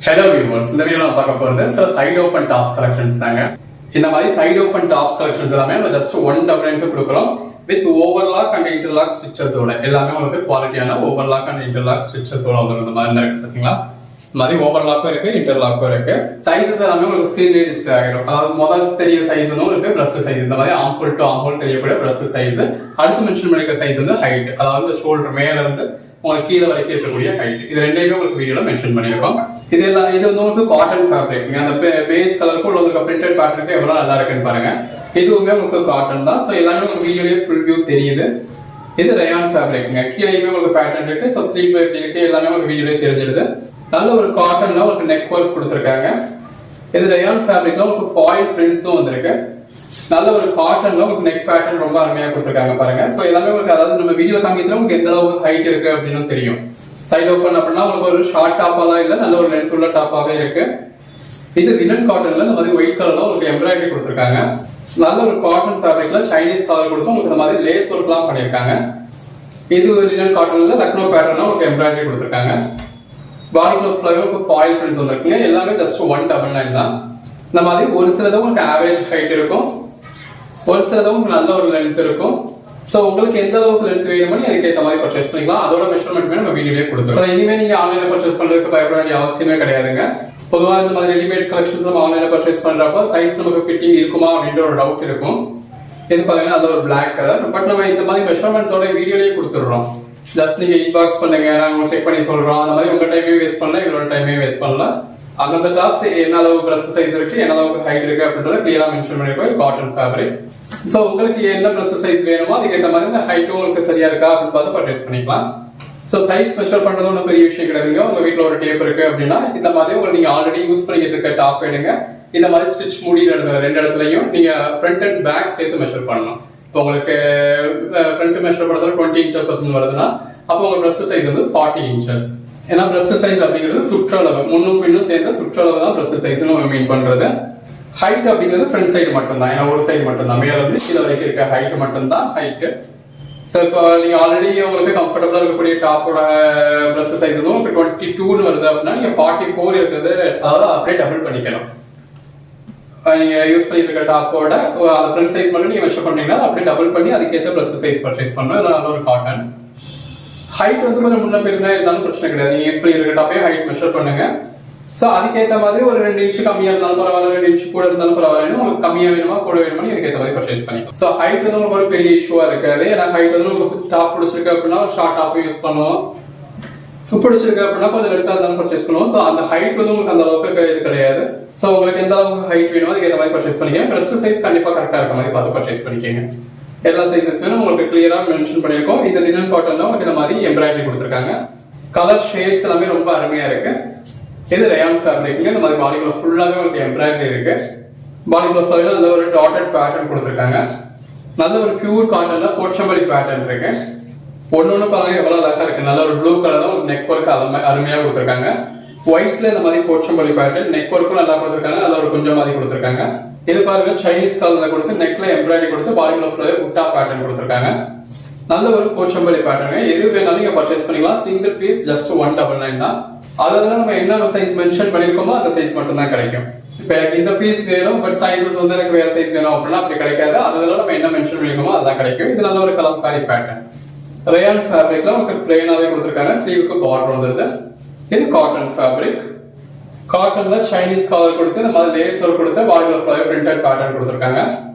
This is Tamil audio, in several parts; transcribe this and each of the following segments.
Hello viewers, இந்த வீடியோல நான் பார்க்க போறது சில சைடு ஓபன் டாப்ஸ் கலெக்ஷன்ஸ் தாங்க. இந்த மாதிரி சைடு ஓபன் டாப்ஸ் கலெக்ஷன்ஸ் எல்லாமே நம்ம ஜஸ்ட் 199 க்கு கொடுக்கிறோம் with overlock and interlock stitches ஓட. எல்லாமே உங்களுக்கு குவாலிட்டியான ஓவர்லாக் அண்ட் இன்டர்லாக் ஸ்டிச்சஸ் ஓட வந்து இந்த மாதிரி இருக்கு பாத்தீங்களா. இந்த மாதிரி ஓவர்லாக்கும் இருக்கு இன்டர்லாக்கும் இருக்கு. சைஸஸ் எல்லாமே உங்களுக்கு ஸ்கிரீன்லயே டிஸ்ப்ளே ஆகிடும். அதாவது முதல் தெரிய சைஸ் வந்து உங்களுக்கு பிரஸ்ட் சைஸ், இந்த மாதிரி ஆம்பல் டு ஆம்பல் தெரியக்கூடிய பிரஸ்ட் சைஸ். அடுத்து மென்ஷன் பண்ணிருக்க சைஸ் வந்து ஹைட், அதாவது ஷோல்டர் மேல இருந்து உங்களுக்கு கீழே வரைக்கும் இருக்கக்கூடிய ஹைட். இது ரெண்டையுமே உங்களுக்கு வீடியோல மென்ஷன் பண்ணிருக்கோம். இது வந்து உங்களுக்கு காட்டன் ஃபேப்ரிக். அந்த பேஸ் கலருக்கு உள்ள பிரிண்டட் பேட்டர்னுக்கு எவ்வளவு நல்லா இருக்குன்னு பாருங்க. இதுவுமே உங்களுக்கு காட்டன் தான். ஸோ எல்லாமே உங்களுக்கு வீடியோலயே ஃபுல் வியூ தெரியுது. இது ரயான் ஃபேப்ரிக்ங்க. கீழேயுமே உங்களுக்கு பேட்டர்ன் இருக்கு. ஸோ ஸ்லீவ் எப்படி இருக்கு எல்லாமே உங்களுக்கு வீடியோலயே தெரிஞ்சிடுது. நல்ல ஒரு காட்டன்ல உங்களுக்கு நெக் ஒர்க் கொடுத்துருக்காங்க. இது ரயான் ஃபேப்ரிக்ல உங்களுக்கு ஃபாயில் பிரிண்ட்ஸும் வந்திருக்கு. நல்ல ஒரு காட்டன்ல உங்களுக்கு நெக் பேட்டர்ன் ரொம்ப அருமையா கொடுத்துருக்காங்க பாருங்க. ஸோ எல்லாமே உங்களுக்கு அதாவது நம்ம வீடியோ காமிக்கிறோம் உங்களுக்கு எந்த அளவுக்கு ஹைட் இருக்கு அப்படின்னு தெரியும். சைடு ஓப்பன் அப்படின்னா உங்களுக்கு ஒரு ஷார்ட் டாப்பாலாம் இல்லை, நல்ல ஒரு லென்த் உள்ள டாப்பாவே இருக்கு. இது லினன் காட்டன்ல இந்த மாதிரி ஒயிட் கலர்ல உங்களுக்கு எம்ப்ராய்டரி கொடுத்துருக்காங்க. நல்ல ஒரு காட்டன் ஃபேப்ரிக்ல சைனீஸ் கலர் கொடுத்து உங்களுக்கு இந்த மாதிரி லேஸ் ஒர்க்லாம் பண்ணியிருக்காங்க. இது ஒரு லினன் காட்டன்ல லக்னோ பேட்டர்னா உங்களுக்கு எம்ப்ராய்டரி கொடுத்துருக்காங்க. பாடி க்ளோஸ் ஃபுல்லாவே உங்களுக்கு ஃபாயில் பிரிண்ட்ஸ் வந்திருக்குங்க. எல்லாமே ஜஸ்ட் 199 தான். இந்த மாதிரி ஒரு சிலது உங்களுக்கு ஆவரேஜ் ஹைட் இருக்கும், ஒரு சிலது உங்களுக்கு நல்ல ஒரு லென்த் இருக்கும். ஸோ உங்களுக்கு எந்த அளவுக்கு லென்த் வேணுமோ அதுக்கேற்ற மாதிரி பர்ச்சேஸ் பண்ணிக்கலாம். அதோட மெஷர்மெண்ட்மே நம்ம வீடியோவே கொடுத்தோம். ஸோ இனிமேல் நீங்க ஆன்லைன்ல பர்ச்சேஸ் பண்றதுக்கு பயப்பட வேண்டிய அவசியமே கிடையாதுங்க. பொதுவாக இந்த மாதிரி ரெடிமேட் கலெக்ஷன்ஸ் நம்ம ஆன்லைன்ல பர்ச்சேஸ் பண்றப்போ சைஸ் நமக்கு ஃபிட்டிங் இருக்குமா அப்படின்ற ஒரு டவுட் இருக்கும். இது பாருங்க, அது ஒரு பிளாக் கலர். பட் நம்ம இந்த மாதிரி மெஷர்மெண்ட்ஸோட வீடியோலயே கொடுத்துடுறோம். ஜஸ்ட் நீங்க இன்பாக்ஸ் பண்ணுங்க, நாங்க செக் பண்ணி சொல்றோம். அந்த மாதிரி உங்க டைமே வேஸ்ட் பண்ணல, இவரோட டைமே வேஸ்ட் பண்ணல. அந்த டாப்ஸ் என்ன அளவு பிரஸ்ட் சைஸ் இருக்கு, என்ன அளவுக்கு ஹைட் இருக்கு அப்படின்றத கிளியரா மென்ஷன் பண்ணிருக்கோம். Cotton fabric. சோ உங்களுக்கு என்ன பிரஸ்ட் சைஸ் வேணுமோ அதுக்கேற்ற மாதிரி இந்த ஹைட்டும் உங்களுக்கு சரியா இருக்கா அப்படின்னு பார்த்து பர்ச்சேஸ் பண்ணிக்கலாம். சோ சைஸ் மெஷர் பண்றது ஒன்றும் பெரிய விஷயம் கிடையாதுங்க. உங்க வீட்டுல ஒரு டேப் இருக்கு அப்படின்னா இந்த மாதிரி உங்களுக்கு நீங்க ஆல்ரெடி யூஸ் பண்ணிட்டு இருக்க டாப் எடுங்க. இந்த மாதிரி ஸ்டிச் முடிகிற இடத்துல ரெண்டு இடத்துலயும் நீங்க ஃப்ரண்ட் அண்ட் பேக் சேர்த்து மெஷர் பண்ணணும். இப்போ உங்களுக்கு ஃப்ரண்ட் மெஷர் பண்றதுல 20 இன்ச்சஸ் அப்படின்னு வருதுன்னா அப்போ உங்க பிரஸ்ட் சைஸ் வந்து 40 இன்ச்சஸ். ஏன்னா பிரஸ்ட் சைஸ் அப்படிங்கிறது சுற்றளவு, முன்னும் பின்னும் சேர்ந்த சுற்றளவு தான் பிரஸ்ட் சைஸ் நம்ம மீன் பண்றது. ஹைட் அப்படிங்கிறது ஃப்ரண்ட் சைடு மட்டும் தான், ஏன்னா ஒரு சைடு மட்டும் தான், மேல இருந்து கீழே வரைக்கும் இருக்க ஹைட் மட்டும் தான் ஹைட். ஸோ இப்போ நீங்க ஆல்ரெடி உங்களுக்கு கம்ஃபர்டபுளா இருக்கக்கூடிய டாப்போட பிரஸ்ட் சைஸ் வந்து உங்களுக்கு 22 வருது அப்படின்னா நீங்க 44 இருக்குது, அதாவது அப்படியே டபுள் பண்ணிக்கணும். நீங்க யூஸ் பண்ணிட்டு இருக்க டாப்போட அந்த ஃப்ரண்ட் சைஸ் மட்டும் நீங்க மெஷர் பண்ணீங்கன்னா அப்படியே டபுள் பண்ணி அதுக்கேற்ற பிரஸ்ட் சைஸ் பர்ச்சேஸ் பண்ணணும். நல்ல ஒரு காட்டன். ஹைட் வந்து கொஞ்சம் முன்ன பின்னா இருந்தாலும் பிரச்சனை கிடையாது. நீங்க யூஸ் பண்ணி இருக்க டாப்பே ஹைட் மெஷர் பண்ணுங்க. சோ அதுக்கேற்ற மாதிரி ஒரு 2 இன்ச் கம்மியா இருந்தாலும் பரவாயில்ல, 2 இன்ச் கூட இருந்தாலும் பரவாயில்ல, உங்களுக்கு கம்மியா வேணுமா கூட வேணுமா அதுக்கேற்ற மாதிரி பர்ச்சேஸ் பண்ணிக்கலாம். சோ ஹைட் வந்து உங்களுக்கு ஒரு பெரிய இஷ்யூவா இருக்காது. ஏன்னா ஹைட் வந்து உங்களுக்கு டாப் பிடிச்சிருக்கு அப்படின்னா ஒரு ஷார்ட் டாப் யூஸ் பண்ணுவோம், பிடிச்சிருக்கு அப்படின்னா கொஞ்சம் லென்த்தா இருந்தாலும் பர்ச்சேஸ் பண்ணுவோம். சோ அந்த ஹைட் வந்து உங்களுக்கு அந்த அளவுக்கு இது கிடையாது. சோ உங்களுக்கு எந்த அளவுக்கு ஹைட் வேணுமோ அதுக்கேற்ற மாதிரி பர்ச்சேஸ் பண்ணிக்கங்க. பிரஸ்ட் சைஸ் கண்டிப்பா கரெக்டா இருக்க மாதிரி பார்த்து பர்ச்சேஸ் பண்ணிக்கங்க. எல்லா சைஸஸ்மே உங்களுக்கு கிளியரா மென்ஷன் பண்ணிருக்கோம். இது லினன் காட்டன்ல உங்களுக்கு இந்த மாதிரி எம்ப்ராய்டரி கொடுத்துருக்காங்க. கலர் ஷேட்ஸ் எல்லாமே ரொம்ப அருமையா இருக்கு. இது ரயான் ஃபேப்ரிக்ங்க. இந்த மாதிரி பாடிக்குள்ள ஃபுல்லாவே உங்களுக்கு எம்ப்ராய்டரி இருக்கு. பாடிக்குள்ள ஃபுல்லாவே நல்ல ஒரு டாட்டட் பேட்டர்ன் கொடுத்துருக்காங்க. நல்ல ஒரு பியூர் காட்டன்ல போச்சம்பள்ளி பேட்டர்ன் இருக்கு. ஒன்னொன்னு பாருங்க எவ்வளவு அழகா இருக்கு. நல்ல ஒரு ப்ளூ கலர் தான் நெக் ஒர்க் அருமையா கொடுத்துருக்காங்க. ஒயிட்ல இந்த மாதிரி போச்சம்பள்ளி பேட்டர்ன், நெக் ஒர்க்கும் நல்லா கொடுத்துருக்காங்க. நல்ல ஒரு கொஞ்சம் மாதிரி கொடுத்துருக்காங்க. இது பாருங்க சைனீஸ் கலர்ல கொடுத்து நெக்ல எம்ப்ராய்டரி கொடுத்து பாடிக்குள்ள ஃபுல்லாவே புட்டா பேட்டர்ன் கொடுத்துருக்காங்க. நல்ல ஒரு போச்சம்பள்ளி பேட்டர்ன். எது வேணாலும் நீங்க பர்ச்சேஸ் பண்ணிக்கலாம். சிங்கிள் பீஸ் ஜஸ்ட் 199 தான். அதனால நம்ம என்ன சைஸ் மென்ஷன் பண்ணிருக்கோமோ அந்த சைஸ் மட்டும் தான் கிடைக்கும். இப்போ எனக்கு இந்த பீஸ் வேணும் பட் சைஸஸ் வந்து எனக்கு வேற சைஸ் வேணும் அப்படின்னா அப்படி கிடைக்காது. அதனால நம்ம என்ன மென்ஷன் பண்ணிருக்கோமோ அதான் கிடைக்கும். இது நல்ல ஒரு கலம்காரி பேட்டர்ன். ரயான் ஃபேப்ரிக்ல உங்களுக்கு பிளெயினாவே கொடுத்துருக்காங்க. ஸ்லீவுக்கு பார்டர் வந்துருது. இது காட்டன் ஃபேப்ரிக். காட்டன்ல சைனீஸ் கலர் கொடுத்து இந்த மாதிரி லேஸ் ஒர்க் கொடுத்து பாடிக்குள்ள ஃபுல்லாவே பிரிண்டட் பேட்டர்ன் கொடுத்துருக்காங்க.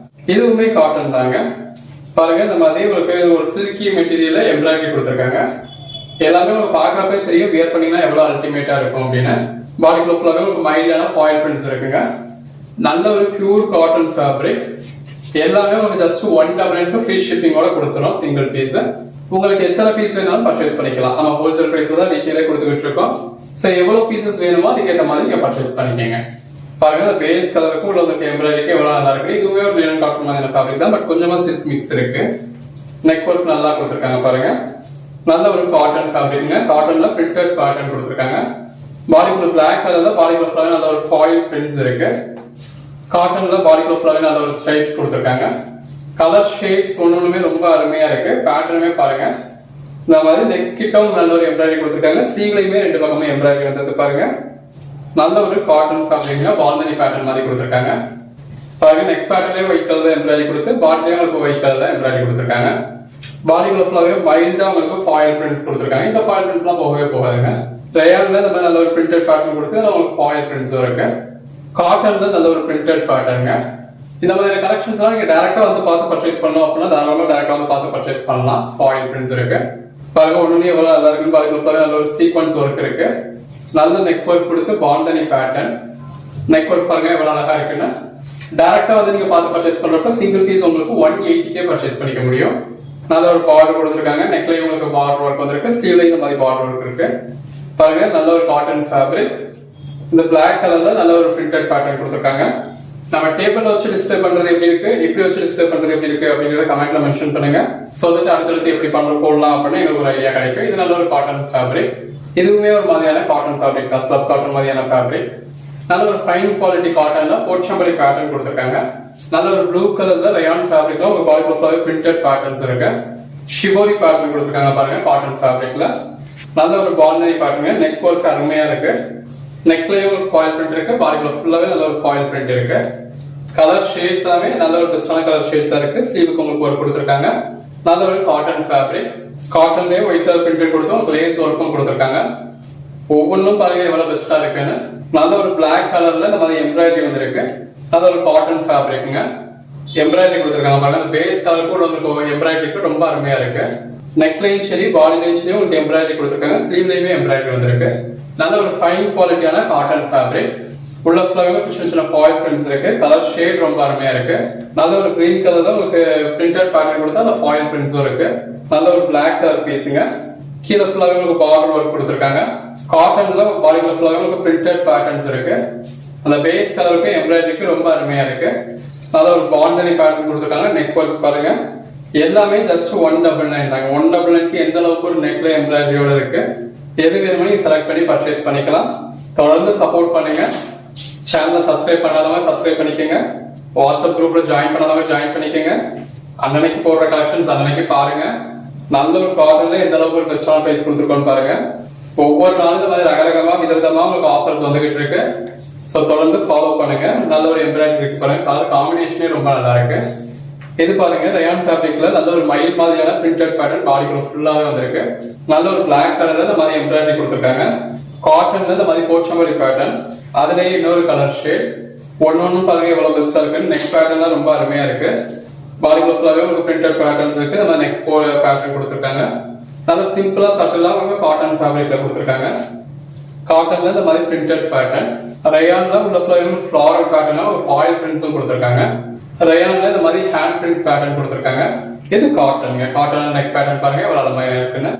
இதுவுமே காட்டன் தாங்க. பாருங்க இந்த மாதிரி உங்களுக்கு ஒரு சில்கி மெட்டீரியல்ல எம்ப்ராய்டரி கொடுத்துருக்காங்க. எல்லாமே உங்களுக்கு பாக்குறப்பே தெரியும் வியர் பண்ணீங்கன்னா எவ்வளவு அல்டிமேட்டா இருக்கும் அப்படின்னு. பாடிக்குள்ள ஃபுல்லாவே உங்களுக்கு மைல்டான ஃபாயில் பிரிண்ட்ஸ் இருக்குங்க. நல்ல ஒரு பியூர் காட்டன் ஃபேப்ரிக். எல்லாமே உங்களுக்கு ஜஸ்ட் 199 ஃப்ரீ ஷிப்பிங்கோட கொடுத்துரும் சிங்கிள் பீஸ். உங்களுக்கு எத்தனை பீஸ் வேணாலும் பர்ச்சேஸ் பண்ணிக்கலாம். நம்ம ஹோல்சேல் பிரைஸ்ல தான் டீட்டெயிலே கொடுத்துக்கிட்டு இருக்கோம். சோ எவ்வளவு பீசஸ் வேணுமோ அதுக்கேற்ற மாதிரி நீங்க பர்ச்சேஸ் பண்ணிக்கங்க. பாருங்க இந்த பேஸ் கலருக்கு உள்ள உங்களுக்கு எம்ப்ராய்டரிக்கு எவ்வளவு நல்லா இருக்கு. இதுவே ஒரு லினன் காட்டன் மாதிரியான ஃபேப்ரிக் தான், பட் கொஞ்சமா சில்க் மிக்ஸ் இருக்கு. நெக் ஒர்க் நல்லா கொடுத்துருக்காங்க பாருங்க. நல்ல ஒரு காட்டன் ஃபேப்ரிக்ங்க. காட்டன்ல பிரிண்டட் பேட்டர்ன் கொடுத்துருக்காங்க. பாடிக்குள்ள பிளாக் கலர்ல பாடிக்குள்ள ஃபுல்லாவே நல்ல ஒரு ஃபாயில் பிரிண்ட்ஸ் இருக்கு. காட்டன்ல பாடிக்குள்ள ஃபுல்லாவே நல்ல ஒரு ஸ்ட்ரைப்ஸ் கொடுத்துருக்காங்க. கலர் ஷேட்ஸ் ஒன்னொன்னுமே ரொம்ப அருமையா இருக்கு. பேட்டர்னுமே பாருங்க இந்த மாதிரி நெக் கிட்டவும் நல்ல ஒரு எம்ப்ராய்டரி கொடுத்துருக்காங்க. ஸ்லீவ்லயுமே ரெண்டு பக்கமும் எம்ப்ராய்டரி வந்தது பாருங்க. நல்ல ஒரு காட்டன் ஃபேப்ரிக்ல பாந்தனி பேட்டர்ன் மாதிரி கொடுத்துருக்காங்க. பாருங்க நெக் பேட்டர்லயே ஒயிட் கலர்ல எம்ப்ராய்டரி கொடுத்து பாடிலையும் உங்களுக்கு ஒயிட் கலர்ல எம்ப்ராய்டரி கொடுத்துருக்காங்க. பாடிக்குள்ள ஃபுல்லாவே மைல்டா உங்களுக்கு ஃபாயில் பிரிண்ட்ஸ் கொடுத்துருக்காங்க. இந்த ஃபாயில் பிரிண்ட்ஸ்லாம் போகவே போகாதுங்க. ரயான்ல இந்த மாதிரி நல்ல ஒரு பிரிண்டட் பேட்டர்ன் கொடுத்து அதில் உங்களுக்கு ஃபாயில் பிரிண்ட்ஸும் இருக்கு. காட்டன்ல நல்ல ஒரு பிரிண்டட் பேட்டர்னுங்க. இந்த மாதிரி கலெக்ஷன்ஸ்லாம் நீங்க டைரக்டா வந்து பார்த்து பர்ச்சேஸ் பண்ணணும் அப்படின்னா தாராளமா டைரக்டா வந்து பார்த்து பர்ச்சேஸ் பண்ணலாம். ஃபாயில் பிரிண்ட்ஸ் இருக்கு. பாருங்க ஒண்ணுலயே எவ்வளவு நல்லா இருக்குன்னு பாருங்க. நல்ல ஒரு சீக்வன்ஸ் ஒர்க் இருக்கு. நல்ல நெக் ஒர்க் கொடுத்து பாந்தனி பேட்டர்ன். நெக் ஒர்க் பாருங்க எவ்வளவு அழகா இருக்குன்னு. டைரக்டா வந்து நீங்க பார்த்து பர்ச்சேஸ் பண்றப்ப சிங்கிள் பீஸ் உங்களுக்கு 180k பர்ச்சேஸ் பண்ணிக்க முடியும். நல்ல ஒரு பார்டர் கொடுத்துருக்காங்க. நெக்லையும் உங்களுக்கு பார்டர் ஒர்க் வந்திருக்கு. ஸ்லீவ்லயும் இந்த மாதிரி பார்டர் ஒர்க் இருக்கு. பாருங்க நல்ல ஒரு காட்டன் ஃபேப்ரிக். இந்த பிளாக் கலர்ல நல்ல ஒரு பிரிண்டட் பேட்டர்ன் கொடுத்துருக்காங்க. நம்ம டேபிள்ல வச்சு டிஸ்ப்ளே பண்றது எப்படி இருக்கு, இப்படி வச்சு டிஸ்ப்ளே பண்றது எப்படி இருக்கு அப்படிங்கறத கமெண்ட்ல மென்ஷன் பண்ணுங்க. சோ தட் அடுத்தடுத்து எப்படி போடலாம் அப்படின்னு எங்களுக்கு ஒரு ஐடியா கிடைக்கும். இது நல்ல ஒரு காட்டன் ஃபேப்ரிக். இதுவுமே ஒரு மாதிரியான காட்டன் ஃபேப்ரிக் தான். ஸ்லப் காட்டன் மாதிரியான ஃபேப்ரிக். நல்ல ஒரு ஃபைன் குவாலிட்டி காட்டன்ல போச்சம்படி பேட்டர்ன் கொடுத்துருக்காங்க. நல்ல ஒரு ப்ளூ கலர்ல ரயான் ஃபேப்ரிக்ல ஒரு பாடி ஃபுல்லாவே பிரிண்டட் பேட்டர்ன்ஸ் இருக்கு. ஷிபோரி பேட்டர்ன் கொடுத்துருக்காங்க பாருங்க காட்டன் ஃபேப்ரிக்ல. நல்ல ஒரு பாந்தனி பேட்டர்ன். நெக் ஒர்க் அருமையா இருக்கு. நெக்லயும் ஒரு ஃபாயில் பிரிண்ட் இருக்கு. பாடிக்குள்ள ஃபுல்லாவே நல்ல ஒரு ஃபாயில் பிரிண்ட் இருக்கு. கலர் ஷேட்ஸ் எல்லாமே நல்ல ஒரு பெஸ்டான கலர் ஷேட்ஸா இருக்கு. ஸ்லீவுக்கு உங்களுக்கு ஒர்க் கொடுத்துருக்காங்க. நல்ல ஒரு காட்டன் ஃபேப்ரிக். காட்டன்லயே ஒயிட் கலர் பிரிண்ட் கொடுத்து உங்களுக்கு லேஸ் ஒர்க்கும் கொடுத்துருக்காங்க. ஒவ்வொன்றும் பாருங்க எவ்வளவு பெஸ்டா இருக்குன்னு. நல்ல ஒரு பிளாக் கலர்ல இந்த மாதிரி எம்ப்ராய்டரி வந்திருக்கு. நல்ல ஒரு காட்டன் ஃபேப்ரிக்ங்க. எம்ப்ராய்டரி கொடுத்துருக்காங்க பாருங்க. அந்த பேஸ் கலர் கூட உங்களுக்கு எம்ப்ராய்டரிக்கு ரொம்ப அருமையா இருக்கு. நெக்லையும் சரி பாடிலையும் சரி உங்களுக்கு எம்ப்ராய்டரி கொடுத்துருக்காங்க. ஸ்லீவ்லயுமே எம்ப்ராய்டரி வந்திருக்கு. நல்ல ஒரு ஃபைன் குவாலிட்டியான காட்டன் ஃபேப்ரிக். உள்ள ஃபுல்லாவே சின்ன சின்ன ஃபாயில் பிரிண்ட்ஸ் இருக்கு. கலர் ஷேட் ரொம்ப அருமையா இருக்கு. நல்ல ஒரு கிரீன் கலர்ல உங்களுக்கு பிரிண்டட் பேட்டர்ன் கொடுத்தா அந்த ஃபாயில் பிரிண்ட்ஸும் இருக்கு. நல்ல ஒரு பிளாக் கலர் பீஸுங்க. கீழே ஃபுல்லாவே உங்களுக்கு பார்டர் ஒர்க் கொடுத்துருக்காங்க. காட்டன்ல பாடிக்குள்ள ஃபுல்லாவே உங்களுக்கு பிரிண்டட் பேட்டர்ன்ஸ் இருக்கு. அந்த பேஸ் கலருக்கு எம்ப்ராய்டரிக்கு ரொம்ப அருமையா இருக்கு. நல்ல ஒரு பாந்தனி பேட்டர்ன் கொடுத்துருக்காங்க. நெக் ஒர்க் பாருங்க எல்லாமே ஜஸ்ட் 199 தாங்க. 199க்கு எந்த அளவுக்கு ஒரு நெக்ல எம்ப்ராய்டரியோட இருக்கு. எது வேணுமோ நீங்க செலக்ட் பண்ணி பர்ச்சேஸ் பண்ணிக்கலாம். தொடர்ந்து சப்போர்ட் பண்ணுங்க. சேனலை சப்ஸ்கிரைப் பண்ணாதவங்க சப்ஸ்கிரைப் பண்ணிக்கோங்க. வாட்ஸ்அப் குரூப்ல ஜாயின் பண்ணாதவங்க ஜாயின் பண்ணிக்கோங்க. அன்னன்னைக்கு போடுற கலெக்ஷன்ஸ் அன்னன்னைக்கு பாருங்க. நல்ல ஒரு காட்டன்ல எந்த அளவுக்கு ஒரு பெஸ்டான பிரைஸ் கொடுத்துருக்கோன்னு பாருங்க. ஒவ்வொரு நாளும் இந்த மாதிரி ரகரகமா விதவிதமா உங்களுக்கு ஆஃபர்ஸ் வந்துகிட்டு இருக்கு. ஸோ தொடர்ந்து ஃபாலோ பண்ணுங்க. நல்ல ஒரு எம்ப்ராய்டரி இருக்கு பாருங்க. கலர் காம்பினேஷனே ரொம்ப நல்லா இருக்கு. இது பாருங்க ரயான் ஃபேப்ரிக்ல நல்ல ஒரு மயில் மாதிரியான பிரிண்டட் பேட்டர்ன் பாடிக்குள்ள ஃபுல்லாவே வந்திருக்கு. நல்ல ஒரு பிளாக் கலர்ல இந்த மாதிரி எம்ப்ராய்டரி கொடுத்துருக்காங்க. காட்டன்ல இந்த மாதிரி போச்சம்படி பேட்டர்ன். அதுலயே இன்னொரு கலர் ஷேட். ஒன்னொன்னும் பாருங்க எவ்வளவு பெஸ்டா இருக்கு. நெக் பேட்டர்ன் ரொம்ப அருமையா இருக்கு. பாடிக்குள்ள ஃபுல்லாவே உங்களுக்கு பிரிண்டட் பேட்டர்ன்ஸ் இருக்கு. இந்த மாதிரி நெக் பேட்டர்ன் கொடுத்துருக்காங்க. நல்ல சிம்பிளா சட்டிலா உங்களுக்கு காட்டன் ஃபேப்ரிக்ல கொடுத்துருக்காங்க. காட்டன்ல இந்த மாதிரி பிரிண்டட் பேட்டர்ன். ரயான்ல உள்ள ஃபிளாரல் பேட்டர்னா ஒரு ஃபாயில் பிரிண்ட்ஸும் கொடுத்துருக்காங்க. ரயான்ல இந்த மாதிரி ஹேண்ட் பிரிண்ட் பேட்டர்ன் கொடுத்துருக்காங்க. இது காட்டனுங்க. காட்டன் நெக் பேட்டர்ன் பாருங்க எவ்வளவு அருமையா இருக்குன்னு.